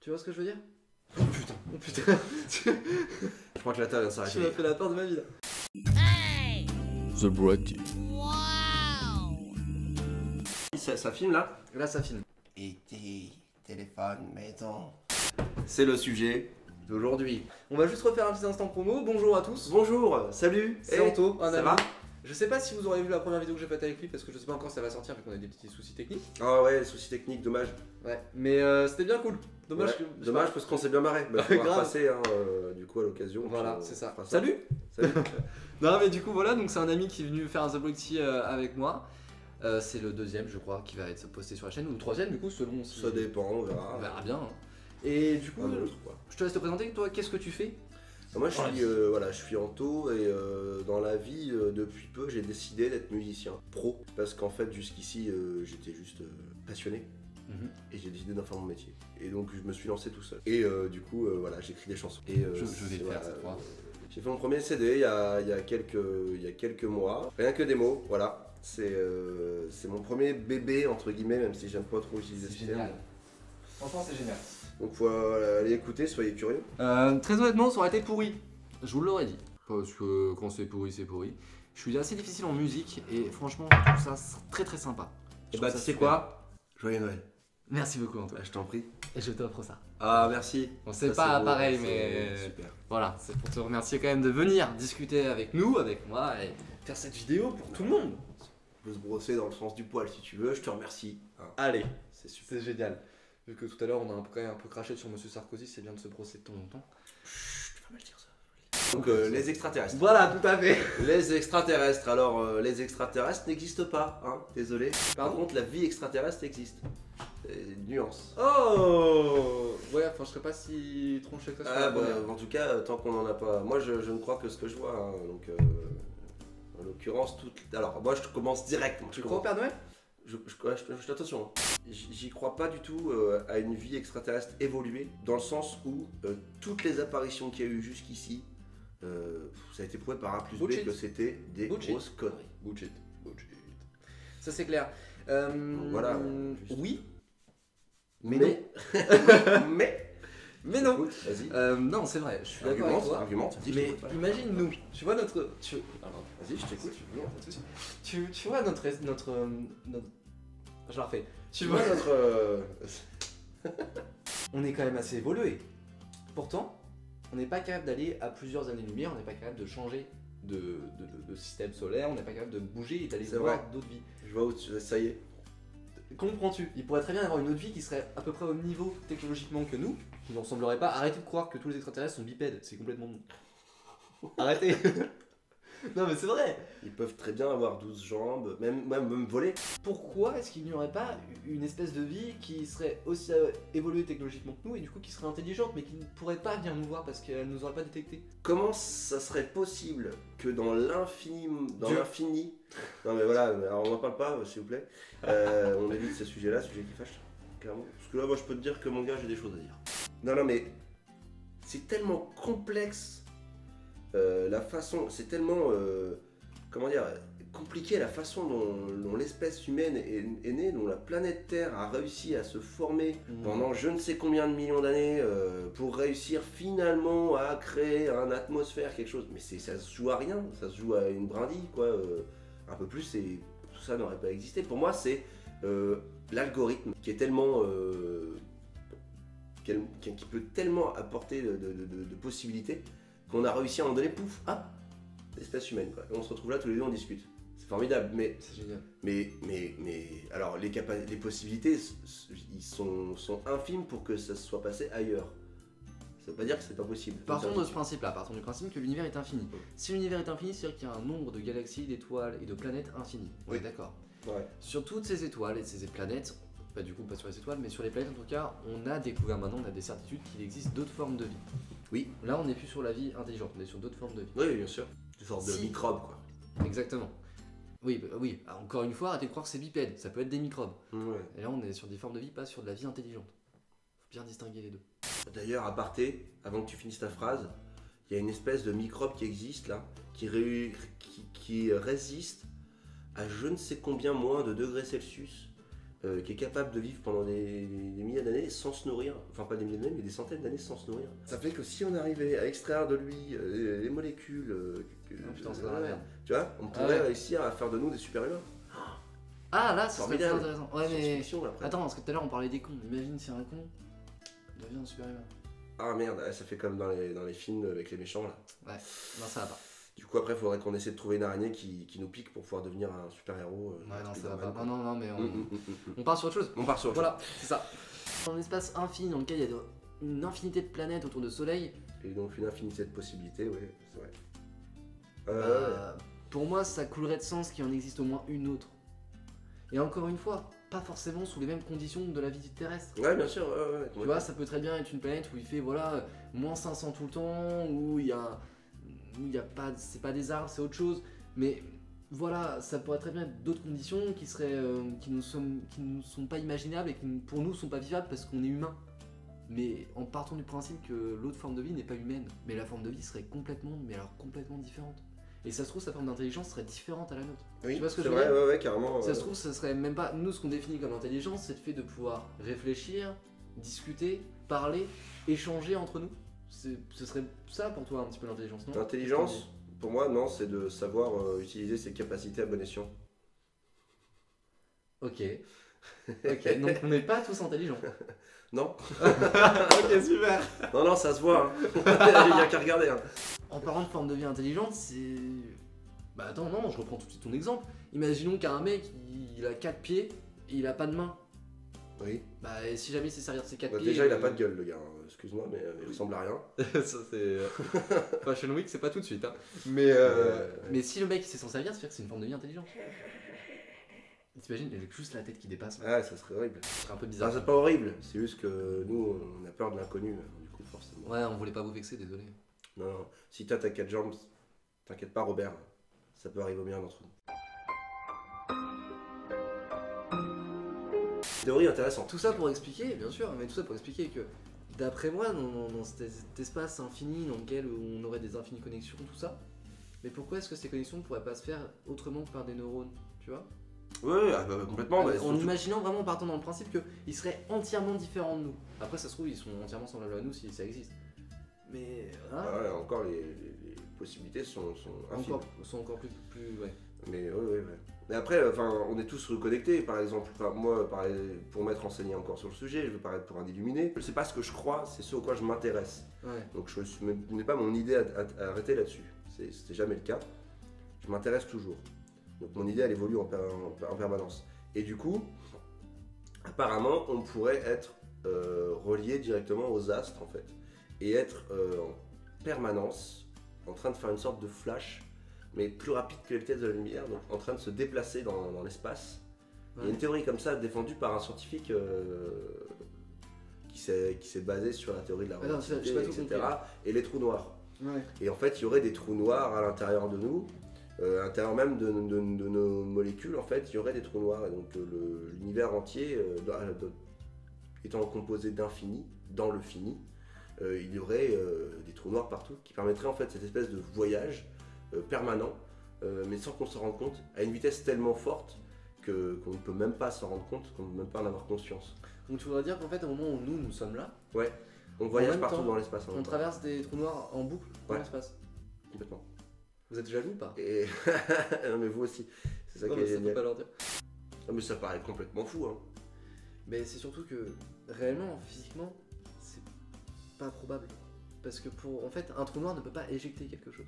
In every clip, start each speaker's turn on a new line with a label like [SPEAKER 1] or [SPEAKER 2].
[SPEAKER 1] Tu vois ce que je veux dire?
[SPEAKER 2] Oh putain.
[SPEAKER 1] Oh putain.
[SPEAKER 2] Je crois que la table vient de s'arrêter.
[SPEAKER 1] Tu m'as fait la peur de ma vie là.
[SPEAKER 3] The Bratty.
[SPEAKER 2] Ça filme là?
[SPEAKER 1] Là ça filme.
[SPEAKER 2] Et téléphone, maison. C'est le sujet d'aujourd'hui.
[SPEAKER 1] On va juste refaire un petit instant promo. Bonjour à tous.
[SPEAKER 2] Bonjour, salut.
[SPEAKER 1] C'est
[SPEAKER 2] Hey,
[SPEAKER 1] Anto, un
[SPEAKER 2] ça
[SPEAKER 1] ami.
[SPEAKER 2] va?
[SPEAKER 1] Je sais pas si vous aurez vu la première vidéo que j'ai faite avec lui parce que je sais pas encore si ça va sortir vu qu'on a des petits soucis techniques.
[SPEAKER 2] Ah ouais, soucis techniques, dommage.
[SPEAKER 1] Ouais, mais c'était bien cool. Dommage
[SPEAKER 2] Ouais,
[SPEAKER 1] que.
[SPEAKER 2] dommage parce qu'on s'est bien marré. Bah, on va
[SPEAKER 1] Grave.
[SPEAKER 2] repasser hein, du coup à l'occasion.
[SPEAKER 1] Voilà,
[SPEAKER 2] puis,
[SPEAKER 1] c'est ça.
[SPEAKER 2] fera
[SPEAKER 1] Salut.
[SPEAKER 2] Salut.
[SPEAKER 1] Non mais du coup voilà, donc c'est un ami qui est venu faire un The Bratty avec moi. C'est le deuxième je crois qui va être posté sur la chaîne ou le troisième du coup selon si...
[SPEAKER 2] Ça dépend, on verra.
[SPEAKER 1] On verra bien. Hein. Et du coup,
[SPEAKER 2] Un autre, quoi.
[SPEAKER 1] je te laisse te présenter. Toi, qu'est-ce que tu fais?
[SPEAKER 2] Moi je suis, voilà, je suis Anto et dans la vie depuis peu j'ai décidé d'être musicien pro parce qu'en fait jusqu'ici j'étais juste passionné et j'ai décidé d'en faire mon métier et donc je me suis lancé tout seul et du coup voilà j'écris des chansons et
[SPEAKER 1] Je vais le faire cette fois.
[SPEAKER 2] J'ai fait mon premier CD il y a quelques mois, rien que des mots, voilà, c'est mon premier bébé entre guillemets même si j'aime pas trop utiliser
[SPEAKER 1] C'est
[SPEAKER 2] ce terme.
[SPEAKER 1] génial. Franchement, c'est génial.
[SPEAKER 2] Donc faut aller écouter, soyez curieux.
[SPEAKER 1] Très honnêtement, ça aurait été pourri. Je vous l'aurais dit. Parce que quand c'est pourri, c'est pourri. Je suis assez difficile en musique et franchement, je trouve ça très très sympa.
[SPEAKER 2] Et
[SPEAKER 1] Je
[SPEAKER 2] bah
[SPEAKER 1] trouve
[SPEAKER 2] tu
[SPEAKER 1] ça
[SPEAKER 2] sais
[SPEAKER 1] super.
[SPEAKER 2] quoi? Joyeux Noël.
[SPEAKER 1] Merci beaucoup, Antoine.
[SPEAKER 2] Bah, je t'en prie.
[SPEAKER 1] Et je t'offre ça.
[SPEAKER 2] Ah merci.
[SPEAKER 1] Bon, c'est
[SPEAKER 2] Ça,
[SPEAKER 1] pas
[SPEAKER 2] beau,
[SPEAKER 1] pareil,
[SPEAKER 2] c'est
[SPEAKER 1] mais
[SPEAKER 2] super.
[SPEAKER 1] voilà, c'est pour te remercier quand même de venir discuter avec nous, avec moi et faire cette vidéo pour tout le monde.
[SPEAKER 2] On peut se brosser dans le sens du poil si tu veux, je te remercie. Hein,
[SPEAKER 1] Allez,
[SPEAKER 2] c'est super.
[SPEAKER 1] c'est génial. Vu que tout à l'heure on a quand même un peu craché sur Monsieur Sarkozy, c'est bien de se brosser de temps en temps.
[SPEAKER 2] Chut, tu vas mal dire ça. Donc les extraterrestres.
[SPEAKER 1] Voilà, tout à fait.
[SPEAKER 2] Les extraterrestres, alors les extraterrestres n'existent pas, hein, désolé. Par
[SPEAKER 1] Pardon?
[SPEAKER 2] contre la vie extraterrestre existe. Nuance.
[SPEAKER 1] Oh ouais, enfin je serais pas si tronché que ça sur
[SPEAKER 2] Ah
[SPEAKER 1] la
[SPEAKER 2] bah,
[SPEAKER 1] première.
[SPEAKER 2] en tout cas, tant qu'on n'en a pas. Moi je ne crois que ce que je vois, hein, donc en l'occurrence, alors moi je commence direct. Moi,
[SPEAKER 1] Tu crois au Père Noël?
[SPEAKER 2] Attention, j'y crois pas du tout à une vie extraterrestre évoluée, dans le sens où toutes les apparitions qu'il y a eu jusqu'ici, ça a été prouvé par A plus B
[SPEAKER 1] Bullshit.
[SPEAKER 2] que c'était des
[SPEAKER 1] Bullshit.
[SPEAKER 2] grosses conneries.
[SPEAKER 1] Bullshit. Bullshit. Ça c'est clair.
[SPEAKER 2] Voilà, juste.
[SPEAKER 1] Oui,
[SPEAKER 2] Mais
[SPEAKER 1] non.
[SPEAKER 2] non. Mais
[SPEAKER 1] non.
[SPEAKER 2] écoute, vas-y.
[SPEAKER 1] Non, c'est vrai, je suis d'accord avec toi.
[SPEAKER 2] Argumente, vas-y, je
[SPEAKER 1] Mais
[SPEAKER 2] t'écoute, voilà.
[SPEAKER 1] imagine-nous, tu vois notre.
[SPEAKER 2] Vas-y, je t'écoute.
[SPEAKER 1] Tu vois notre. Je la refais.
[SPEAKER 2] Tu vois notre.
[SPEAKER 1] On est quand même assez évolué. Pourtant, on n'est pas capable d'aller à plusieurs années-lumière, on n'est pas capable de changer de système solaire, on n'est pas capable de bouger et d'aller
[SPEAKER 2] C'est
[SPEAKER 1] voir
[SPEAKER 2] vrai.
[SPEAKER 1] d'autres vies.
[SPEAKER 2] Je vois où ça y est.
[SPEAKER 1] Comprends-tu? Il pourrait très bien y avoir une autre vie qui serait à peu près au même niveau technologiquement que nous, qui ne ressemblerait pas. Arrêtez de croire que tous les extraterrestres sont bipèdes, c'est complètement. Arrêtez! Non mais c'est vrai!
[SPEAKER 2] Ils peuvent très bien avoir 12 jambes, même voler.
[SPEAKER 1] Pourquoi est-ce qu'il n'y aurait pas une espèce de vie qui serait aussi évoluée technologiquement que nous et du coup qui serait intelligente mais qui ne pourrait pas venir nous voir parce qu'elle nous aurait pas détecté?
[SPEAKER 2] Comment ça serait possible que dans l'infini,
[SPEAKER 1] Dieu.
[SPEAKER 2] non mais voilà, alors on n'en parle pas s'il vous plaît, on évite ce sujet-là, sujet qui fâche, clairement. Parce que là moi je peux te dire que mon gars j'ai des choses à dire. Non mais c'est tellement complexe, la façon, c'est tellement, comment dire, compliqué la façon dont l'espèce humaine est née, dont la planète Terre a réussi à se former pendant je ne sais combien de millions d'années pour réussir finalement à créer une atmosphère, quelque chose. Mais ça se joue à rien, ça se joue à une brindille, quoi. Un peu plus, et tout ça n'aurait pas existé. Pour moi, c'est l'algorithme qui est tellement... qui peut tellement apporter de possibilités qu'on a réussi à en donner, pouf, hop, l'espèce humaine, quoi. Et on se retrouve là tous les deux, on discute. C'est formidable, mais...
[SPEAKER 1] C'est génial.
[SPEAKER 2] Mais alors les possibilités ils sont infimes pour que ça se soit passé ailleurs. Ça veut pas dire que c'est pas possible.
[SPEAKER 1] Partons de ce principe-là, partons du principe que l'univers est infini. Si l'univers est infini, c'est-à-dire qu'il y a un nombre de galaxies, d'étoiles et de planètes infini.
[SPEAKER 2] Oui.
[SPEAKER 1] D'accord.
[SPEAKER 2] Ouais.
[SPEAKER 1] Sur toutes ces étoiles et ces planètes, bah du coup pas sur les étoiles, mais sur les planètes en tout cas, on a découvert maintenant, on a des certitudes qu'il existe d'autres formes de vie.
[SPEAKER 2] Oui.
[SPEAKER 1] Là on n'est plus sur la vie intelligente, on est sur d'autres formes de vie.
[SPEAKER 2] Oui, bien sûr. Une sorte de
[SPEAKER 1] Si.
[SPEAKER 2] microbe, quoi.
[SPEAKER 1] Exactement. Oui, oui. Alors, encore une fois, arrêtez de croire que c'est bipède, ça peut être des microbes.
[SPEAKER 2] Ouais.
[SPEAKER 1] Et là on est sur des formes de vie, pas sur de la vie intelligente. Faut bien distinguer les deux.
[SPEAKER 2] D'ailleurs, aparté, avant que tu finisses ta phrase, il y a une espèce de microbe qui existe là, qui résiste à je ne sais combien moins de degrés Celsius, qui est capable de vivre pendant des milliers d'années sans se nourrir, enfin pas des milliers d'années mais des centaines d'années sans se nourrir. Ça fait que si on arrivait à extraire de lui les molécules,
[SPEAKER 1] putain, c'est dans la merde.
[SPEAKER 2] tu vois, on pourrait réussir à faire de nous des super-humains.
[SPEAKER 1] Ah là, c'est
[SPEAKER 2] Formidable.
[SPEAKER 1] intéressant. Ouais, mais
[SPEAKER 2] Science-fiction, après.
[SPEAKER 1] attends, parce que tout à l'heure on parlait des cons. Imagine si un con devient un super-humain.
[SPEAKER 2] Ah merde, ça fait comme dans les films avec les méchants là.
[SPEAKER 1] Ouais, non, ça va pas.
[SPEAKER 2] Du coup après il faudrait qu'on essaie de trouver une araignée qui nous pique pour pouvoir devenir un super-héros.
[SPEAKER 1] Ouais, non,
[SPEAKER 2] plus
[SPEAKER 1] ça va
[SPEAKER 2] normal,
[SPEAKER 1] pas.
[SPEAKER 2] quoi.
[SPEAKER 1] Non, mais on part sur autre chose.
[SPEAKER 2] On part sur autre
[SPEAKER 1] Voilà, c'est ça. Un espace infini dans lequel il y a une infinité de planètes autour de Soleil.
[SPEAKER 2] chose. Et donc une infinité de possibilités, oui, c'est vrai.
[SPEAKER 1] Pour moi, ça coulerait de sens qu'il en existe au moins une autre. Et encore une fois, pas forcément sous les mêmes conditions de la vie terrestre.
[SPEAKER 2] Ouais, bien sûr, ouais.
[SPEAKER 1] Tu vois, ça peut très bien être une planète où il fait voilà moins 500 tout le temps, où il y a pas, c'est pas des arbres, c'est autre chose. Mais voilà, ça pourrait très bien être d'autres conditions qui seraient, qui nous sont pas imaginables et qui pour nous sont pas vivables parce qu'on est humain. Mais en partant du principe que l'autre forme de vie n'est pas humaine, mais la forme de vie serait complètement différente. Et ça se trouve, sa forme d'intelligence serait différente à la nôtre.
[SPEAKER 2] Oui,
[SPEAKER 1] tu vois ce que
[SPEAKER 2] c'est
[SPEAKER 1] je veux
[SPEAKER 2] vrai,
[SPEAKER 1] dire
[SPEAKER 2] ouais, carrément.
[SPEAKER 1] Ça se trouve, ça serait même pas. Nous, ce qu'on définit comme intelligence, c'est le fait de pouvoir réfléchir, discuter, parler, échanger entre nous. Ce serait ça pour toi un petit peu l'intelligence, non?
[SPEAKER 2] L'intelligence, pour moi, non, c'est de savoir utiliser ses capacités à bon escient.
[SPEAKER 1] Ok. Ok, donc on n'est pas tous intelligents.
[SPEAKER 2] Non.
[SPEAKER 1] Ok, super.
[SPEAKER 2] Non, ça se voit. Hein. Il n'y a qu'à regarder. Hein.
[SPEAKER 1] En parlant de forme de vie intelligente, c'est. Bah attends, non, je reprends tout de suite ton exemple. Imaginons qu'un mec, il a 4 pieds et il a pas de main.
[SPEAKER 2] Oui.
[SPEAKER 1] Bah et si jamais il s'est servir de ses 4
[SPEAKER 2] Bah,
[SPEAKER 1] pieds.
[SPEAKER 2] déjà, il a pas de gueule, le gars. Hein. Excuse-moi, mais il ressemble à rien.
[SPEAKER 1] Ça c'est. Fashion Week, c'est pas tout de suite. Hein. Mais si le mec il sait s'en servir, ça veut dire que c'est une forme de vie intelligente. T'imagines, il a juste la tête qui dépasse.
[SPEAKER 2] Ah, ça serait horrible.
[SPEAKER 1] C'est un peu bizarre.
[SPEAKER 2] C'est pas horrible, c'est juste que nous, on a peur de l'inconnu, du coup, forcément.
[SPEAKER 1] Ouais, on voulait pas vous vexer, désolé.
[SPEAKER 2] Non, si t'as 4 jambes, t'inquiète pas, Robert, ça peut arriver au meilleur d'entre nous. Théorie intéressante.
[SPEAKER 1] Tout ça pour expliquer, bien sûr, mais tout ça pour expliquer que, d'après moi, dans cet espace infini dans lequel on aurait des infinies connexions, tout ça, mais pourquoi est-ce que ces connexions ne pourraient pas se faire autrement que par des neurones, tu vois?
[SPEAKER 2] Ouais, complètement.
[SPEAKER 1] En imaginant vraiment, en partant dans le principe qu'ils seraient entièrement différents de nous. Après, ça se trouve, ils sont entièrement semblables à nous si ça existe. Mais. Hein,
[SPEAKER 2] ouais, encore les possibilités sont infimes.
[SPEAKER 1] sont encore plus ouais.
[SPEAKER 2] Mais ouais. Mais après, on est tous reconnectés, par exemple. Moi, pour m'être renseigné encore sur le sujet, je veux paraître pour un illuminé. C'est pas ce que je crois, c'est ce à quoi je m'intéresse.
[SPEAKER 1] Ouais.
[SPEAKER 2] Donc je n'ai pas mon idée à arrêter là-dessus. C'était jamais le cas. Je m'intéresse toujours. Donc mon idée, elle évolue en permanence. Et du coup, apparemment, on pourrait être relié directement aux astres, en fait. Et être en permanence en train de faire une sorte de flash, mais plus rapide que la vitesse de la lumière, donc en train de se déplacer dans l'espace. Ouais. Il y a une théorie comme ça défendue par un scientifique qui s'est basé sur la théorie de la relativité, etc. Et les trous noirs.
[SPEAKER 1] Ouais.
[SPEAKER 2] Et en fait, il y aurait des trous noirs à l'intérieur de nous. À l'intérieur même de nos molécules, en fait, il y aurait des trous noirs. Et donc l'univers entier, étant composé d'infini, dans le fini, il y aurait des trous noirs partout qui permettraient en fait cette espèce de voyage permanent, mais sans qu'on s'en rende compte, à une vitesse tellement forte qu'on ne peut même pas s'en rendre compte, qu'on ne peut même pas en avoir conscience.
[SPEAKER 1] Donc tu voudrais dire qu'en fait, au moment où nous sommes là,
[SPEAKER 2] ouais, on voyage partout dans l'espace.
[SPEAKER 1] On traverse des trous noirs en boucle dans l'espace.
[SPEAKER 2] Complètement.
[SPEAKER 1] Vous êtes jaloux ou pas?
[SPEAKER 2] Et... non mais vous aussi, c'est ça qui est génial.
[SPEAKER 1] Faut pas leur dire.
[SPEAKER 2] Non mais ça paraît complètement fou hein.
[SPEAKER 1] Mais c'est surtout que réellement, physiquement, c'est pas probable. Parce que en fait, un trou noir ne peut pas éjecter quelque chose.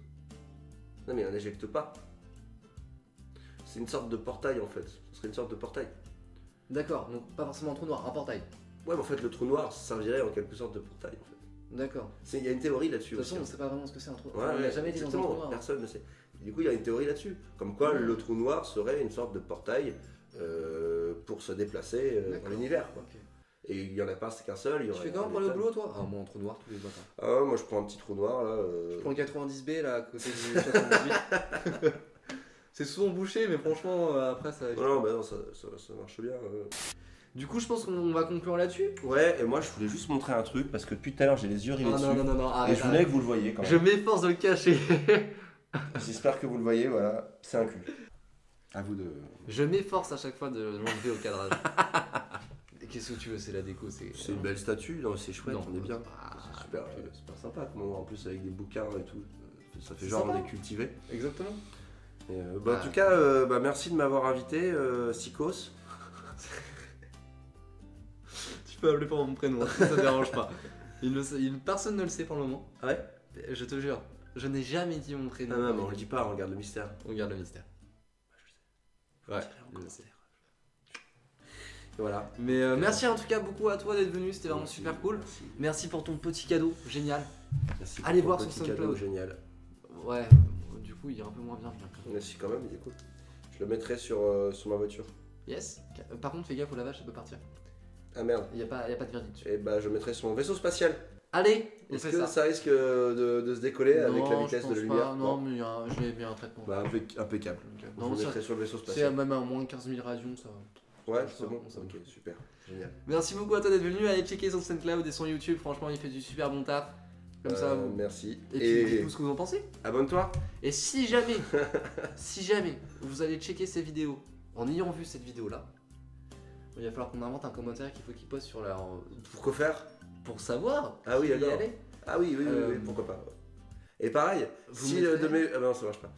[SPEAKER 2] Non mais on n'éjecte pas. C'est une sorte de portail en fait. Ce serait une sorte de portail.
[SPEAKER 1] D'accord, donc pas forcément un trou noir, un portail.
[SPEAKER 2] Ouais mais en fait le trou noir servirait en quelque sorte de portail en fait.
[SPEAKER 1] D'accord.
[SPEAKER 2] Il y a une théorie là-dessus
[SPEAKER 1] aussi. De toute façon, on sait pas vraiment ce que c'est un trou noir. On n'a jamais été dans un trou noir.
[SPEAKER 2] Personne ne sait. Du coup, il y a une théorie là-dessus. Comme quoi, le trou noir serait une sorte de portail pour se déplacer dans l'univers. Okay. Et il n'y en a pas, c'est qu'un seul.
[SPEAKER 1] Tu fais comment pour aller au boulot, toi? Ah, moi, un trou noir tous les matins.
[SPEAKER 2] Ah, moi, je prends un petit trou noir là.
[SPEAKER 1] Je prends le 90B là, à côté du 78. C'est souvent bouché, mais franchement, après ça.
[SPEAKER 2] Non, bah non, ça marche bien.
[SPEAKER 1] Du coup, je pense qu'on va conclure là-dessus.
[SPEAKER 2] Ouais, et moi je voulais juste montrer un truc parce que depuis tout à l'heure j'ai les yeux rivés dessus.
[SPEAKER 1] Non, arrête,
[SPEAKER 2] et je voulais que vous le voyez quand même.
[SPEAKER 1] Je m'efforce de le cacher.
[SPEAKER 2] J'espère que vous le voyez, voilà, c'est un cul. À vous de.
[SPEAKER 1] Je m'efforce à chaque fois de l'enlever au cadrage. Qu'est-ce que tu veux, c'est la déco.
[SPEAKER 2] C'est une belle statue, c'est chouette,
[SPEAKER 1] Non,
[SPEAKER 2] on est bien.
[SPEAKER 1] ah,
[SPEAKER 2] C'est super sympa, en plus avec des bouquins et tout. Ça fait
[SPEAKER 1] C'est
[SPEAKER 2] genre
[SPEAKER 1] sympa.
[SPEAKER 2] on est cultivé.
[SPEAKER 1] Exactement.
[SPEAKER 2] Et, en tout cas, merci de m'avoir invité, Sikos.
[SPEAKER 1] Tu peux appeler par mon prénom, ça te dérange pas. Personne ne le sait pour le moment.
[SPEAKER 2] Ah ouais?
[SPEAKER 1] Je te jure, je n'ai jamais dit mon prénom.
[SPEAKER 2] Non, mais on le dit pas, on regarde le mystère.
[SPEAKER 1] On garde le mystère. Ouais,
[SPEAKER 2] Je
[SPEAKER 1] je sais.
[SPEAKER 2] Et voilà.
[SPEAKER 1] Mais merci en tout cas beaucoup à toi d'être venu, c'était vraiment
[SPEAKER 2] Merci,
[SPEAKER 1] super cool.
[SPEAKER 2] Merci.
[SPEAKER 1] Merci pour ton petit cadeau, génial.
[SPEAKER 2] Merci
[SPEAKER 1] Allez
[SPEAKER 2] pour
[SPEAKER 1] voir
[SPEAKER 2] ton
[SPEAKER 1] son
[SPEAKER 2] petit
[SPEAKER 1] SoundCloud.
[SPEAKER 2] cadeau génial.
[SPEAKER 1] Ouais, du coup il est un peu moins bien.
[SPEAKER 2] Merci quand même, il est cool. Je le mettrai sur ma voiture.
[SPEAKER 1] Yes. Par contre fais gaffe au lavage, ça peut partir.
[SPEAKER 2] Ah merde.
[SPEAKER 1] Y a pas de vernis dessus.
[SPEAKER 2] Et je le mettrai sur mon vaisseau spatial.
[SPEAKER 1] Allez, on
[SPEAKER 2] Est-ce
[SPEAKER 1] fait
[SPEAKER 2] que
[SPEAKER 1] ça.
[SPEAKER 2] ça risque de se décoller avec la
[SPEAKER 1] Non,
[SPEAKER 2] vitesse
[SPEAKER 1] je
[SPEAKER 2] de la
[SPEAKER 1] pense
[SPEAKER 2] lumière?
[SPEAKER 1] pas. Non, mais j'ai bien un traitement.
[SPEAKER 2] Bah impeccable.
[SPEAKER 1] Donc,
[SPEAKER 2] Je
[SPEAKER 1] non,
[SPEAKER 2] le
[SPEAKER 1] ça-
[SPEAKER 2] mettrai sur le vaisseau
[SPEAKER 1] c'est
[SPEAKER 2] spatial.
[SPEAKER 1] même à moins de 15 000 radions, ça.
[SPEAKER 2] Ouais,
[SPEAKER 1] ça,
[SPEAKER 2] c'est bon.
[SPEAKER 1] ça
[SPEAKER 2] Ok, super. Génial.
[SPEAKER 1] Merci beaucoup à toi d'être venu. Allez checker son SoundCloud et son YouTube. Franchement, il fait du super bon taf. Comme ça, vous...
[SPEAKER 2] Merci.
[SPEAKER 1] Et puis, dites-nous ce que vous en pensez.
[SPEAKER 2] Abonne-toi.
[SPEAKER 1] Et si jamais vous allez checker ces vidéos en ayant vu cette vidéo-là, il va falloir qu'on invente un commentaire qu'il faut qu'il poste sur la...
[SPEAKER 2] Pour quoi faire?
[SPEAKER 1] Pour savoir
[SPEAKER 2] Ah oui,
[SPEAKER 1] qui y
[SPEAKER 2] d'accord.
[SPEAKER 1] aller.
[SPEAKER 2] Ah oui, pourquoi pas. Et pareil,
[SPEAKER 1] Vous
[SPEAKER 2] si
[SPEAKER 1] mettrez-
[SPEAKER 2] de mes... Ah non, ça marche pas.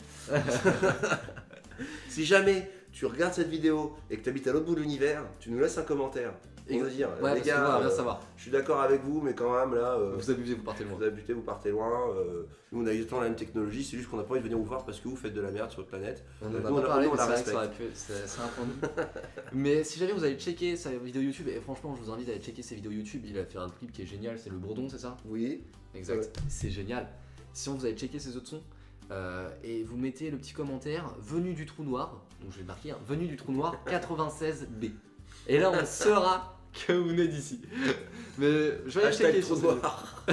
[SPEAKER 2] Si jamais tu regardes cette vidéo et que tu habites à l'autre bout de l'univers, tu nous laisses un commentaire. On va dire,
[SPEAKER 1] Ouais,
[SPEAKER 2] les
[SPEAKER 1] parce que
[SPEAKER 2] gars,
[SPEAKER 1] voilà, bien savoir.
[SPEAKER 2] je suis d'accord avec vous, mais quand même là,
[SPEAKER 1] Vous abusez, vous partez loin.
[SPEAKER 2] vous abutez, vous partez loin. Nous on a exactement la même technologie, c'est juste qu'on n'a pas envie de venir vous voir parce que vous faites de la merde sur votre planète.
[SPEAKER 1] On
[SPEAKER 2] Nous,
[SPEAKER 1] en a
[SPEAKER 2] on
[SPEAKER 1] pas
[SPEAKER 2] la-
[SPEAKER 1] parlé,
[SPEAKER 2] nous, on
[SPEAKER 1] mais
[SPEAKER 2] la
[SPEAKER 1] c'est vrai que ça aurait pu... C'est un point de vue. Mais si jamais vous allez checker sa vidéo YouTube, et franchement, je vous invite à aller checker ses vidéos YouTube. Il a fait un clip qui est génial, c'est le Bourdon, c'est ça?
[SPEAKER 2] Oui.
[SPEAKER 1] Exact,
[SPEAKER 2] Ouais.
[SPEAKER 1] c'est génial. Sinon, vous allez checker ses autres sons et vous mettez le petit commentaire venu du trou noir. Donc, je vais marquer venu du trou noir 96B. Et là, on saura que vous venez d'ici. Mais je vais aller checker
[SPEAKER 2] Hashtag
[SPEAKER 1] sur
[SPEAKER 2] trou
[SPEAKER 1] ses-
[SPEAKER 2] noir.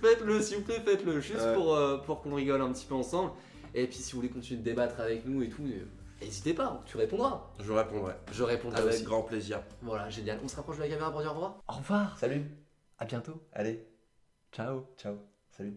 [SPEAKER 1] Faites-le, s'il vous plaît, faites-le. Juste
[SPEAKER 2] Ouais.
[SPEAKER 1] pour qu'on rigole un petit peu ensemble. Et puis, si vous voulez continuer de débattre avec nous et tout, n'hésitez pas, tu répondras.
[SPEAKER 2] Je répondrai.
[SPEAKER 1] Je répondrai
[SPEAKER 2] Avec
[SPEAKER 1] aussi.
[SPEAKER 2] grand plaisir.
[SPEAKER 1] Voilà, génial. On se rapproche de la caméra pour dire au revoir.
[SPEAKER 3] Au revoir.
[SPEAKER 2] Salut.
[SPEAKER 3] À bientôt.
[SPEAKER 2] Allez.
[SPEAKER 3] Ciao.
[SPEAKER 2] Ciao. Salut.